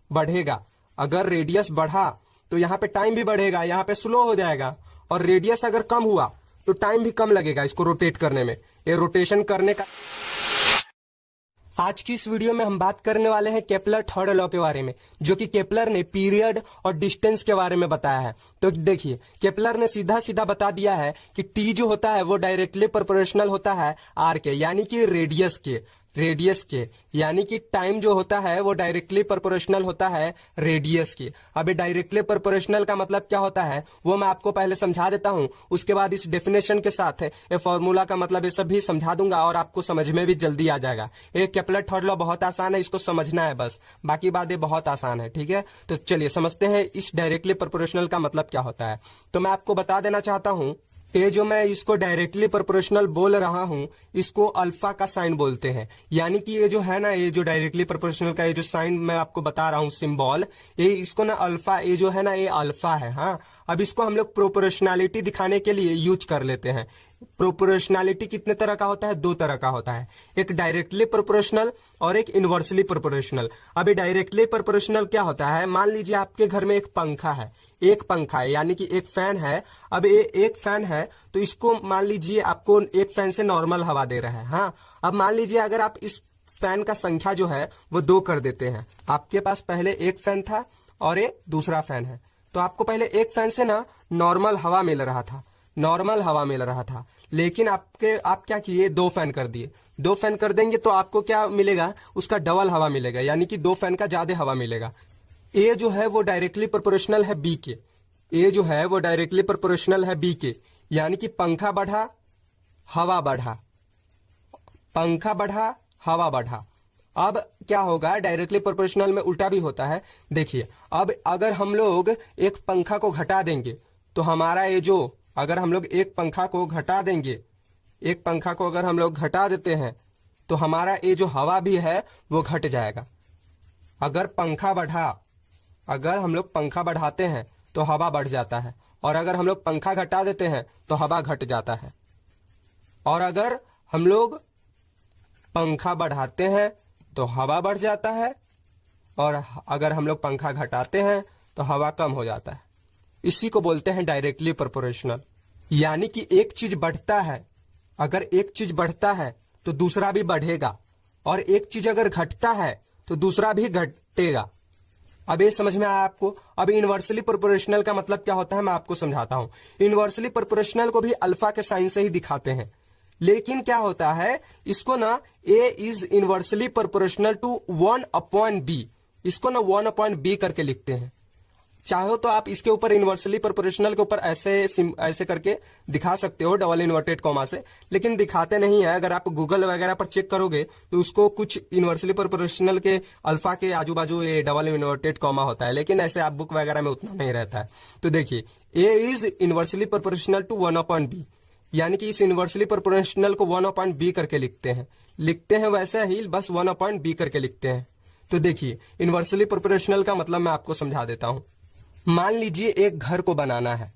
बढ़ेगा। अगर रेडियस बढ़ा तो यहाँ पे टाइम भी बढ़ेगा, यहाँ पे स्लो हो जाएगा। और रेडियस अगर कम हुआ तो टाइम भी कम लगेगा इसको रोटेट करने में। ये रोटेशन करने का आज की इस वीडियो में हम बात करने वाले हैं केपलर थर्ड लॉ के बारे में, जो कि केपलर ने पीरियड और डिस्टेंस के बारे में बताया है। तो देखिए, केपलर ने सीधा सीधा बता दिया है कि टी जो होता है वो डायरेक्टली प्रोपोर्शनल होता है आर के, यानी कि रेडियस के यानी कि टाइम जो होता है वो डायरेक्टली प्रोपोर्शनल होता है रेडियस के। अब ये डायरेक्टली प्रोपोर्शनल का मतलब क्या होता है वो मैं आपको पहले समझा देता हूं, उसके बाद इस डेफिनेशन के साथ ये फॉर्मूला का मतलब ये सब भी समझा दूंगा और आपको समझ में भी जल्दी आ जाएगा। ये केपलर थर्ड लॉ बहुत आसान है, इसको समझना है बस, बाकी बात ये बहुत आसान है। ठीक है, तो चलिए समझते हैं इस डायरेक्टली प्रोपोर्शनल का मतलब क्या होता है। तो मैं आपको बता देना चाहता हूं, ये जो मैं इसको डायरेक्टली प्रोपोर्शनल बोल रहा हूं इसको अल्फा का साइन बोलते हैं। यानी कि ये जो है ना, ये जो डायरेक्टली प्रोपोर्शनल का ये जो साइन मैं आपको बता रहा हूँ सिंबल, ये इसको ना अल्फा, ये जो है ना ये अल्फा है। हाँ, अब इसको हम लोग प्रोपोर्शनैलिटी दिखाने के लिए यूज कर लेते हैं। प्रोपोर्शनैलिटी कितने तरह का होता है? दो तरह का होता है, एक डायरेक्टली प्रोपोर्शनल और एक इनवर्सली प्रोपोर्शनल। अभी डायरेक्टली प्रोपोर्शनल क्या होता है, मान लीजिए आपके घर में एक पंखा है यानी कि एक फैन है। अब ये एक फैन है तो इसको मान लीजिए आपको एक फैन से नॉर्मल हवा दे रहा है। हाँ, अब मान लीजिए अगर आप इस फैन का संख्या जो है वो 2 कर देते हैं। आपके पास पहले एक फैन था और ये दूसरा फैन है, तो आपको पहले एक फैन से ना नॉर्मल हवा मिल रहा था, लेकिन आप क्या किए, 2 फैन कर दिए। 2 फैन कर देंगे तो आपको क्या मिलेगा, उसका डबल हवा मिलेगा, यानी कि 2 फैन का ज्यादा हवा मिलेगा। ए जो है वो डायरेक्टली प्रोपोर्शनल है बी के, यानी कि पंखा बढ़ा हवा बढ़ा। अब क्या होगा, डायरेक्टली प्रोपोर्शनल में उल्टा भी होता है। देखिए, अब अगर हम लोग एक पंखा को घटा देंगे तो हमारा ये जो, अगर हम लोग एक पंखा को घटा देते हैं तो हमारा ये जो हवा भी है वो घट जाएगा। अगर हम लोग पंखा बढ़ाते हैं तो हवा बढ़ जाता है, और अगर हम लोग पंखा घटा देते हैं तो हवा घट जाता है। और अगर हम लोग पंखा बढ़ाते हैं तो हवा बढ़ जाता है, और अगर हम लोग पंखा घटाते हैं तो हवा कम हो जाता है। इसी को बोलते हैं डायरेक्टली प्रोपोर्शनल। यानी कि एक चीज बढ़ता है, अगर एक चीज बढ़ता है तो दूसरा भी बढ़ेगा, और एक चीज अगर घटता है तो दूसरा भी घटेगा। अब ये समझ में आया आपको? अब इनवर्सली प्रोपोर्शनल का मतलब क्या होता है मैं आपको समझाता हूँ। इनवर्सली प्रोपोर्शनल को भी अल्फा के साइन से ही दिखाते हैं, लेकिन क्या होता है, इसको ना A is inversely proportional to 1/b, इसको ना 1/b करके लिखते हैं। चाहो तो आप इसके ऊपर इनवर्सली प्रोपोर्शनल के ऊपर ऐसे करके दिखा सकते हो, डबल इन्वर्टेड कॉमा से, लेकिन दिखाते नहीं है। अगर आप गूगल वगैरह पर चेक करोगे तो उसको कुछ इनवर्सली प्रोपोर्शनल के अल्फा के आजू बाजू ये डबल इन्वर्टेड कॉमा होता है, लेकिन ऐसे आप बुक वगैरह में उतना नहीं रहता है। तो देखिए, A is inversely proportional to 1/b, यानी कि इस इनवर्सली प्रोपोर्शनल को 1/b करके लिखते हैं वैसे ही, बस 1/b करके लिखते हैं। तो देखिए, इनवर्सली प्रोपोर्शनल का मतलब मैं आपको समझा देता हूं। मान लीजिए एक घर को बनाना है।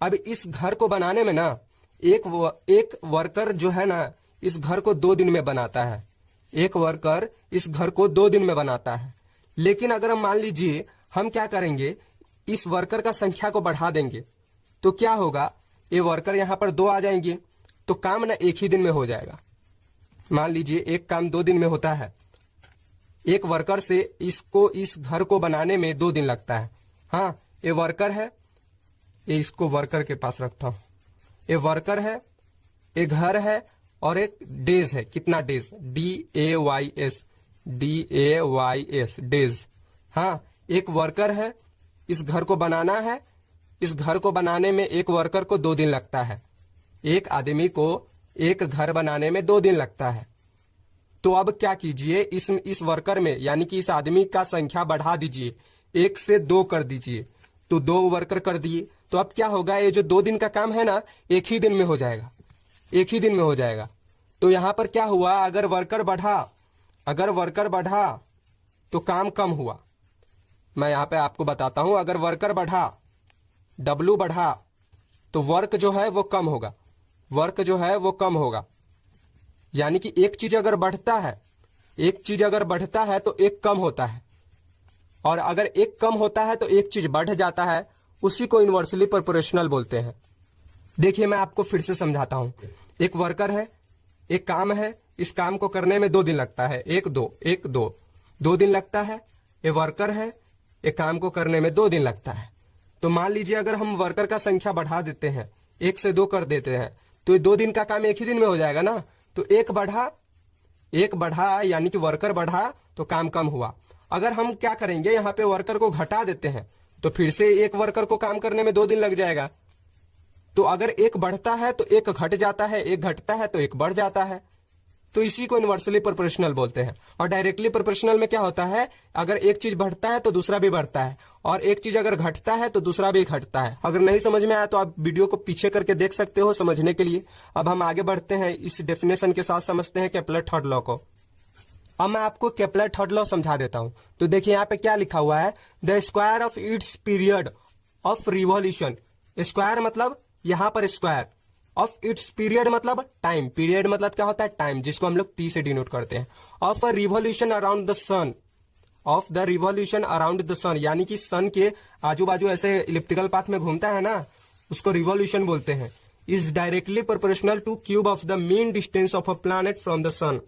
अब इस घर को बनाने में ना एक वर्कर जो है ना इस घर को 2 दिन में बनाता है। लेकिन अगर हम मान लीजिए हम क्या करेंगे, इस वर्कर का संख्या को बढ़ा देंगे तो क्या होगा, ये वर्कर यहाँ पर 2 आ जाएंगे तो काम ना एक ही दिन में हो जाएगा। मान लीजिए एक काम 2 दिन में होता है, एक वर्कर से इस घर को बनाने में 2 दिन लगता है। हाँ, ये वर्कर है, ये इसको वर्कर के पास रखता हूं। ये वर्कर है, ये घर है, और एक डेज है। कितना डेज? DAYS days. हाँ, एक वर्कर है, इस घर को बनाना है। इस घर को बनाने में एक वर्कर को 2 दिन लगता है। एक आदमी को एक घर बनाने में 2 दिन लगता है। तो अब क्या कीजिए, इस वर्कर में यानी कि इस आदमी का संख्या बढ़ा दीजिए, 1 से 2 कर दीजिए, तो 2 वर्कर कर दिए। तो अब क्या होगा, ये जो 2 दिन का काम है ना एक ही दिन में हो जाएगा। तो यहाँ पर क्या हुआ, अगर वर्कर बढ़ा तो काम कम हुआ। मैं यहाँ पे आपको बताता हूं, अगर वर्कर बढ़ा, W बढ़ा, तो वर्क जो है वो कम होगा। यानी कि एक चीज अगर बढ़ता है एक चीज अगर बढ़ता है तो एक कम होता है, और अगर एक कम होता है तो एक चीज बढ़ जाता है, उसी को इन्वर्सली प्रोपोर्शनल बोलते हैं। देखिए मैं आपको फिर से समझाता हूं। एक वर्कर है, एक काम है, इस काम को करने में 2 दिन लगता है, 2 दिन लगता है। ये वर्कर है, एक काम को करने में 2 दिन लगता है। तो मान लीजिए अगर हम वर्कर का संख्या बढ़ा देते हैं, 1 से 2 कर देते हैं, तो ये 2 दिन का काम 1 ही दिन में हो जाएगा ना। तो एक बढ़ा यानी कि वर्कर बढ़ा तो काम कम हुआ। अगर हम क्या करेंगे, यहाँ पे वर्कर को घटा देते हैं तो फिर से एक वर्कर को काम करने में 2 दिन लग जाएगा। तो अगर एक बढ़ता है तो एक घट जाता है, एक घटता है तो एक बढ़ जाता है। तो इसी को इन्वर्सली प्रोपोर्शनल बोलते हैं। और डायरेक्टली प्रोपोर्शनल में क्या होता है, अगर एक चीज बढ़ता है तो दूसरा भी बढ़ता है, और एक चीज अगर घटता है तो दूसरा भी घटता है। अगर नहीं समझ में आया तो आप वीडियो को पीछे करके देख सकते हो समझने के लिए। अब हम आगे बढ़ते हैं, इस डेफिनेशन के साथ समझते हैं केपलर थर्ड लॉ को। अब मैं आपको केपलर थर्ड लॉ समझा देता हूं। तो देखिए यहाँ पे क्या लिखा हुआ है, the square of its period of revolution. Square मतलब यहाँ पर स्क्वायर, ऑफ इट्स पीरियड मतलब टाइम, पीरियड मतलब क्या होता है, टाइम, जिसको हम लोग टी से डिनोट करते हैं। Of a revolution around the sun, of the revolution around the sun, यानी कि सन के आजू बाजू ऐसे इलिप्टिकल पाथ में घूमता है ना, उसको रिवॉल्यूशन बोलते हैं। Is directly proportional to cube of the mean distance of a planet from the sun.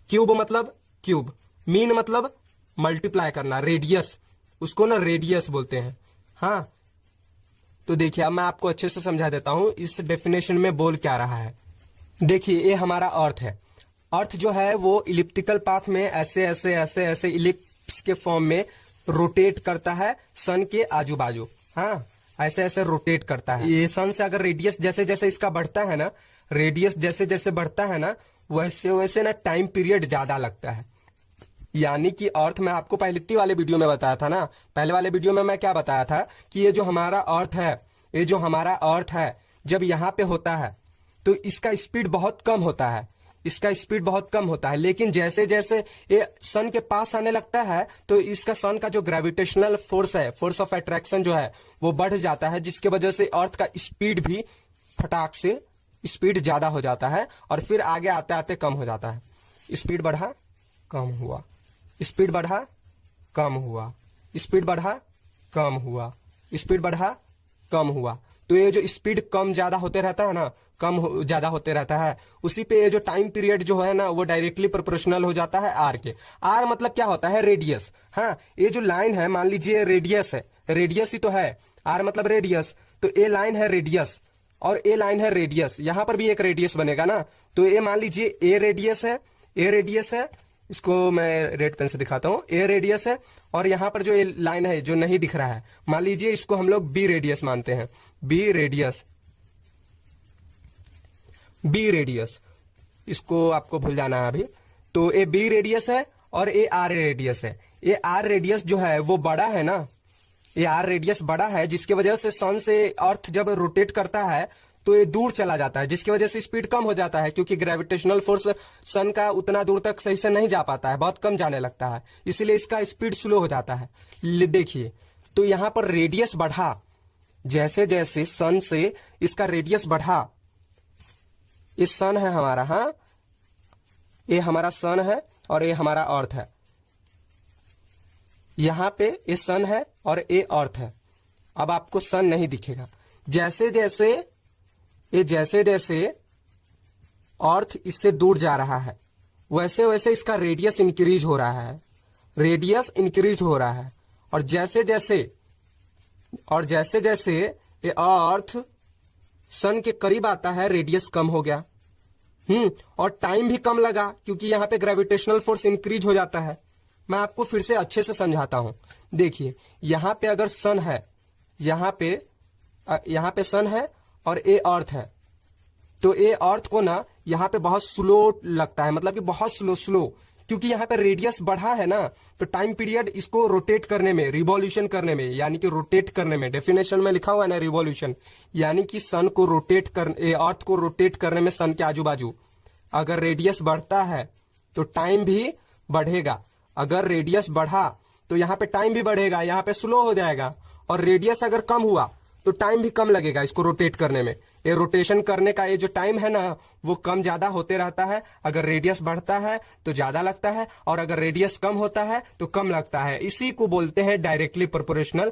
Cube मतलब क्यूब, मीन मतलब मल्टीप्लाई करना, रेडियस, उसको ना रेडियस बोलते हैं। हाँ, तो देखिए अब मैं आपको अच्छे से समझा देता हूं इस डेफिनेशन में बोल क्या रहा है। देखिए ये हमारा अर्थ है। अर्थ जो है वो इलिप्टिकल पाथ में ऐसे ऐसे ऐसे ऐसे इलिप्स के फॉर्म में रोटेट करता है सन के आजू बाजू। हाँ, ऐसे ऐसे रोटेट करता है। ये सन से अगर रेडियस जैसे जैसे इसका बढ़ता है ना, रेडियस जैसे जैसे बढ़ता है ना, वैसे वैसे ना टाइम पीरियड ज्यादा लगता है। यानी कि अर्थ में आपको पहले वाले वीडियो में बताया था ना, पहले वाले वीडियो में मैं क्या बताया था कि ये जो हमारा अर्थ है, ये जो हमारा अर्थ है, जब यहाँ पे होता है तो इसका स्पीड बहुत कम होता है, इसका स्पीड बहुत कम होता है। लेकिन जैसे जैसे ये सन के पास आने लगता है तो इसका सन का जो ग्रेविटेशनल फोर्स है, फोर्स ऑफ अट्रैक्शन जो है वो बढ़ जाता है, जिसके वजह से अर्थ का स्पीड भी फटाक से स्पीड ज्यादा हो जाता है, और फिर आगे आते आते कम हो जाता है। स्पीड बढ़ा, कम हुआ, स्पीड बढ़ा, कम हुआ, स्पीड बढ़ा, कम हुआ, स्पीड बढ़ा, कम हुआ। तो ये जो स्पीड कम ज्यादा होते रहता है ना, कम ज्यादा होते रहता है, उसी पे ये जो टाइम पीरियड जो है ना वो डायरेक्टली प्रोपोर्शनल हो जाता है आर के। आर मतलब क्या होता है, रेडियस। हाँ, ये जो लाइन है मान लीजिए रेडियस है, रेडियस ही तो है, आर मतलब रेडियस, तो ये लाइन है रेडियस और ए लाइन है रेडियस। यहां पर भी एक रेडियस बनेगा ना, तो ये मान लीजिए ए रेडियस है, ए रेडियस है, इसको मैं रेड पेन से दिखाता हूं, ए रेडियस है, और यहां पर जो ये लाइन है जो नहीं दिख रहा है, मान लीजिए इसको हम लोग बी रेडियस मानते हैं, बी रेडियस, बी रेडियस, इसको आपको भूल जाना है अभी। तो ये बी रेडियस है और ये आर रेडियस है। ये आर रेडियस जो है वो बड़ा है ना, ये आर रेडियस बड़ा है, जिसकी वजह से सन से अर्थ जब रोटेट करता है तो ये दूर चला जाता है, जिसकी वजह से स्पीड कम हो जाता है, क्योंकि ग्रेविटेशनल फोर्स सन का उतना दूर तक सही से नहीं जा पाता है, बहुत कम जाने लगता है, इसलिए इसका स्पीड स्लो हो जाता है। देखिए तो यहां पर रेडियस बढ़ा, जैसे जैसे सन से इसका रेडियस बढ़ा, ये सन है हमारा, हाँ ये हमारा सन है और ये हमारा अर्थ है, यहां पे ये सन है और ये अर्थ है। अब आपको सन नहीं दिखेगा, जैसे जैसे अर्थ इससे दूर जा रहा है वैसे वैसे इसका रेडियस इंक्रीज हो रहा है, रेडियस इंक्रीज हो रहा है, और जैसे जैसे ये अर्थ सन के करीब आता है रेडियस कम हो गया, और टाइम भी कम लगा, क्योंकि यहाँ पे ग्रेविटेशनल फोर्स इंक्रीज हो जाता है। मैं आपको फिर से अच्छे से समझाता हूं। देखिए यहाँ पे अगर सन है, यहाँ पे सन है और ए अर्थ है, तो ए अर्थ को ना यहाँ पे बहुत स्लो लगता है, मतलब कि बहुत स्लो, क्योंकि यहाँ पे रेडियस बढ़ा है ना, तो टाइम पीरियड इसको रोटेट करने में, रिवॉल्यूशन करने में, यानी कि रोटेट करने में, डेफिनेशन में लिखा हुआ है ना रिवॉल्यूशन, यानी कि सन को रोटेट कर, अर्थ को रोटेट करने में सन के आजू बाजू अगर रेडियस बढ़ता है तो टाइम भी बढ़ेगा। अगर रेडियस बढ़ा तो यहाँ पे टाइम भी बढ़ेगा, यहाँ पे स्लो हो जाएगा, और रेडियस अगर कम हुआ तो टाइम भी कम लगेगा इसको रोटेट करने में, ये रोटेशन करने का ये जो टाइम है ना वो कम ज्यादा होते रहता है। अगर रेडियस बढ़ता है तो ज्यादा लगता है और अगर रेडियस कम होता है तो कम लगता है। इसी को बोलते हैं डायरेक्टली प्रोपोर्शनल।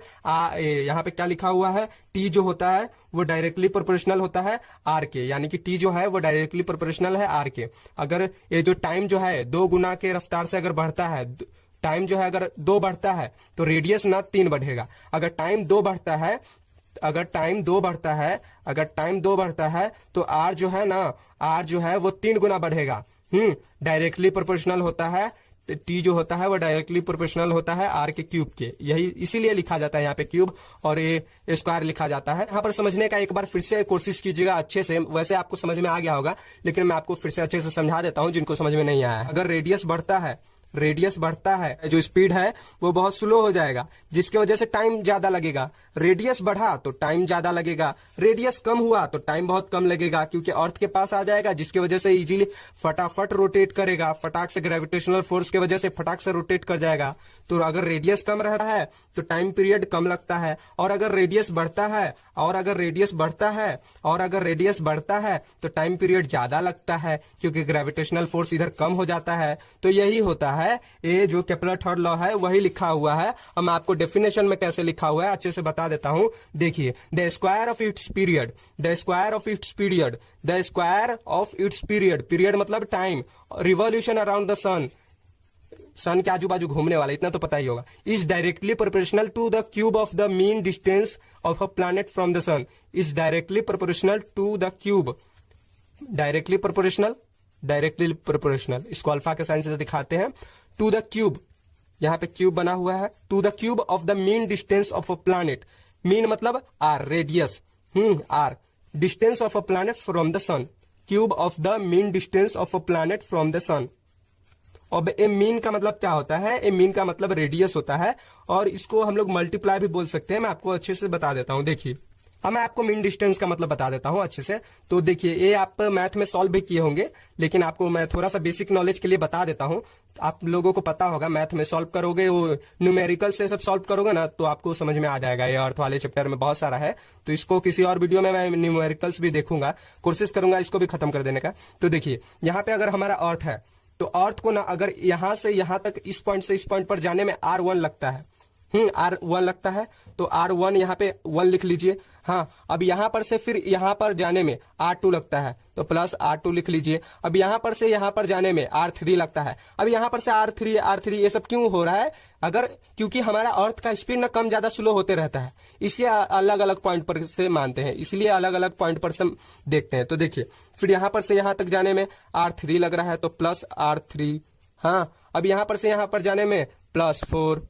यहाँ पे क्या लिखा हुआ है, टी जो होता है वो डायरेक्टली प्रोपोर्शनल होता है आर के, यानी कि टी जो है वो डायरेक्टली प्रोपोर्शनल है आर के। अगर ये जो टाइम जो है 2 गुना के रफ्तार से अगर बढ़ता है, टाइम जो है अगर 2 बढ़ता है तो रेडियस ना 3 बढ़ेगा। अगर टाइम 2 बढ़ता है तो आर जो है ना, आर जो है वो 3 गुना बढ़ेगा। डायरेक्टली प्रोपोर्शनल होता है, टी जो होता है वो डायरेक्टली प्रोपोर्शनल होता है आर के क्यूब के। यही इसीलिए लिखा जाता है यहाँ पे क्यूब और ये स्क्वायर लिखा जाता है। यहाँ पर समझने का एक बार फिर से कोशिश कीजिएगा अच्छे से। वैसे आपको समझ में आ गया होगा लेकिन मैं आपको फिर से अच्छे से समझा देता हूँ जिनको समझ में नहीं आया है। अगर रेडियस बढ़ता है जो स्पीड है वो बहुत स्लो हो जाएगा, जिसकी वजह से टाइम ज्यादा लगेगा। रेडियस बढ़ा तो टाइम ज्यादा लगेगा, रेडियस कम हुआ तो टाइम बहुत कम लगेगा, क्योंकि अर्थ के पास आ जाएगा, जिसकी वजह से इजीली फटाफट रोटेट करेगा। फटाक से ग्रेविटेशनल फोर्स की वजह से फटाक से रोटेट कर जाएगा। तो अगर रेडियस कम रहता है तो टाइम पीरियड कम लगता है, और अगर रेडियस बढ़ता है तो टाइम पीरियड ज्यादा लगता है, क्योंकि ग्रेविटेशनल फोर्स इधर कम हो जाता है। तो यही होता है, ये जो केपलर थर्ड लॉ है वही लिखा हुआ है। अब मैं आपको डेफिनेशन में कैसे लिखा हुआ है अच्छे से बता देता हूं। देखिए, the square of its period, period मतलब time, revolution around the sun के आजू बाजू घूमने वाला, इतना तो पता ही होगा, is directly proportional to the cube of the mean distance of a planet from the sun. Is directly proportional to the cube, directly proportional, इसको अल्फा के साइन से दिखाते हैं। टू द क्यूब, यहाँ पे क्यूब बना हुआ है, to the cube of the mean distance of a planet. Mean मतलब R, radius, R, distance of a planet from the sun, cube of the mean distance of a planet from the sun. अब a mean का मतलब क्या होता है, ए mean का मतलब radius होता है, और इसको हम लोग मल्टीप्लाई भी बोल सकते हैं। मैं आपको अच्छे से बता देता हूं। देखिए, अब मैं आपको मीन डिस्टेंस का मतलब बता देता हूं अच्छे से। तो देखिए, ये आप मैथ में सॉल्व भी किए होंगे, लेकिन आपको मैं थोड़ा सा बेसिक नॉलेज के लिए बता देता हूं। आप लोगों को पता होगा, मैथ में सॉल्व करोगे, वो न्यूमेरिकल से सब सॉल्व करोगे ना, तो आपको समझ में आ जाएगा। ये अर्थ वाले चैप्टर में बहुत सारा है, तो इसको किसी और वीडियो में मैं न्यूमेरिकल्स भी देखूंगा, कोशिश करूंगा इसको भी खत्म कर देने का। तो देखिए, यहाँ पे अगर हमारा अर्थ है तो अर्थ को ना अगर यहां से यहां तक, इस पॉइंट से इस पॉइंट पर जाने में R1 लगता है, R1 लगता है, तो R1 यहाँ पे 1 लिख लीजिए। हाँ, अब यहाँ पर से फिर यहाँ पर जाने में R2 लगता है, तो प्लस R2 लिख लीजिए। अब यहाँ पर से यहाँ पर जाने में R3 लगता है। अब यहाँ पर से R3 ये सब क्यों हो रहा है? अगर क्योंकि हमारा अर्थ का स्पीड ना कम ज्यादा स्लो होते रहता है, इसलिए अलग अलग पॉइंट पर से मानते हैं, इसलिए अलग अलग पॉइंट पर से देखते हैं। तो देखिए, फिर यहाँ पर से यहाँ तक जाने में R3 लग रहा है, तो प्लस R3। हाँ, अब यहाँ पर से यहाँ पर जाने में +4,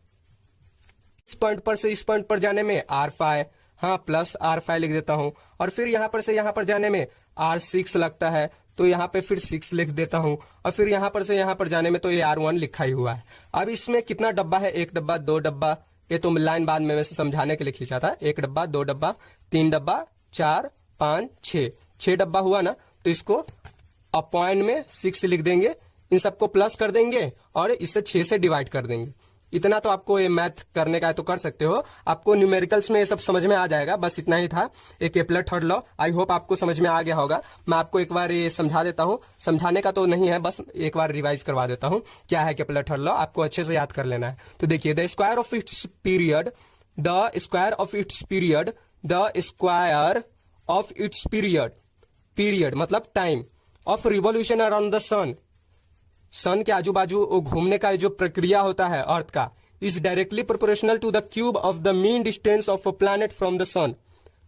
इस पॉइंट पर से इस पॉइंट पर जाने में R5, हाँ प्लस R5 लिख देता हूं। और फिर यहाँ पर से यहाँ पर जाने में R6 लगता है, तो यहाँ पे फिर 6 लिख देता हूं। और फिर यहाँ पर से यहाँ पर जाने में तो ये R1 लिखा ही हुआ है। अब इसमें कितना डब्बा है? 1 डब्बा, 2 डब्बा, ये तो लाइन बाद में वैसे समझाने के लिए खींचा था। 1 डब्बा, 2 डब्बा, 3 डब्बा, 4, 5, 6 डब्बा हुआ ना, तो इसको अपॉइंट में 6 लिख देंगे, इन सबको प्लस कर देंगे और इसे 6 से डिवाइड कर देंगे। इतना तो आपको ये मैथ करने का है तो कर सकते हो, आपको न्यूमेरिकल्स में ये सब समझ में आ जाएगा। बस इतना ही था, एक Kepler third law. I hope आपको समझ में आ गया होगा। मैं आपको एक बार ये समझा देता हूँ, समझाने का तो नहीं है, बस एक बार रिवाइज करवा देता हूँ क्या है केपलर थर्ड लॉ, आपको अच्छे से याद कर लेना है। तो देखिए, the square of its period, period मतलब time, of revolution around the sun के आजू बाजू घूमने का जो प्रक्रिया होता है अर्थ का, is directly proportional to the cube of the mean distance of a planet from the sun.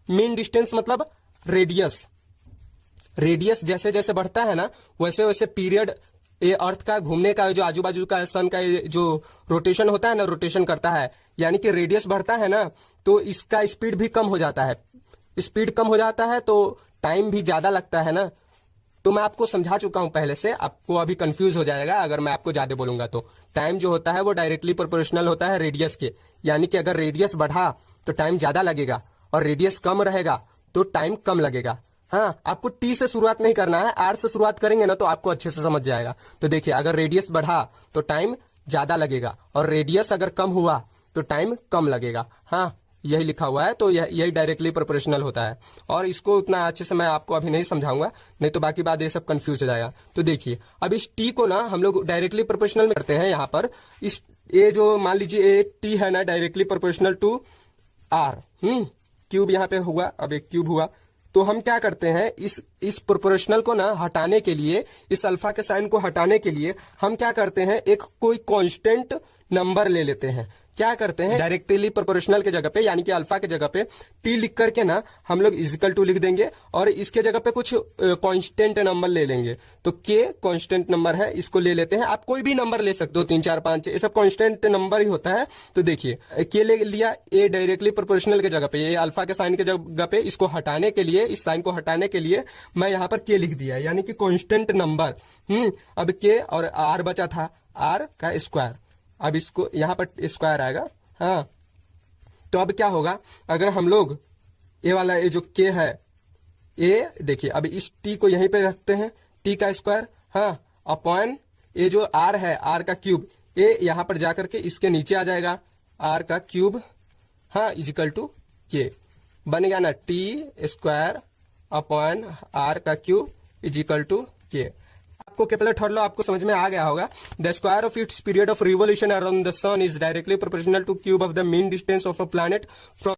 Mean distance मतलब रेडियस, रेडियस जैसे जैसे बढ़ता है ना, वैसे वैसे पीरियड ये अर्थ का घूमने का जो आजू बाजू का सन का जो रोटेशन होता है ना, रोटेशन करता है, यानी कि रेडियस बढ़ता है ना, तो इसका स्पीड भी कम हो जाता है। स्पीड कम हो जाता है तो टाइम भी ज्यादा लगता है ना। तो मैं आपको समझा चुका हूं पहले से, आपको अभी कंफ्यूज हो जाएगा अगर मैं आपको ज्यादा बोलूंगा तो। टाइम जो होता है वो डायरेक्टली प्रोपोर्शनल होता है रेडियस के, यानी कि अगर रेडियस बढ़ा तो टाइम ज्यादा लगेगा और रेडियस कम रहेगा तो टाइम कम लगेगा। हाँ, आपको टी से शुरुआत नहीं करना है, आर से शुरुआत करेंगे ना तो आपको अच्छे से समझ जाएगा। तो देखिए, अगर रेडियस बढ़ा तो टाइम ज्यादा लगेगा और रेडियस अगर कम हुआ तो टाइम कम लगेगा। हाँ, यही लिखा हुआ है, तो यही डायरेक्टली प्रोपोर्शनल होता है। और इसको उतना अच्छे से मैं आपको अभी नहीं समझाऊंगा, नहीं तो बाकी बात ये सब कंफ्यूज हो जाएगा। तो देखिए, अब इस टी को ना हम लोग डायरेक्टली प्रोपोर्शनल में करते हैं। यहाँ पर इस ये जो मान लीजिए टी है ना, directly proportional to R, cube यहाँ पे हुआ, अब एक क्यूब हुआ। तो हम क्या करते हैं, इस प्रोपोर्शनल को ना हटाने के लिए, इस अल्फा के साइन को हटाने के लिए हम क्या करते हैं, एक कोई कांस्टेंट नंबर ले लेते हैं। क्या करते हैं, डायरेक्टली प्रोपोर्शनल के जगह पे यानी कि अल्फा के जगह पे टी लिख करके ना हम लोग इजिकल टू लिख देंगे और इसके जगह पे कुछ कांस्टेंट नंबर ले लेंगे। तो के कांस्टेंट नंबर है, इसको ले लेते हैं। आप कोई भी नंबर ले सकते हो, 3 4 5 ये सब कांस्टेंट नंबर ही होता है। तो देखिए, के ले लिया, ए डायरेक्टली प्रोपोर्शनल के जगह पे, ये अल्फा के साइन के जगह पे, इसको हटाने के लिए, इस साइन को हटाने के लिए मैं यहाँ पर के लिख दिया, यानी कि कांस्टेंट नंबर। अब के और आर बचा था, आर का स्क्वायर, अब इसको यहाँ पर स्क्वायर आएगा। हाँ, तो अब क्या होगा, अगर हम लोग ये वाला ये जो के है, ये देखिए, अब इस टी को यहीं पे रखते हैं, टी का स्क्वायर, हाँ, अपॉन ये जो आर है, आर का क्यूब, ये यहाँ पर जाकर के इसके नीचे आ जाएगा, आर का क्यूब, हाँ, इजिकल टू के बनेगा ना, टी स्क्वायर अपॉन आर का क्यूब इजिकल टू के। आपको केपलर थर्ड लॉ आपको समझ में आ गया होगा। The square of its period of revolution around the sun is directly proportional to cube of the mean distance of a planet from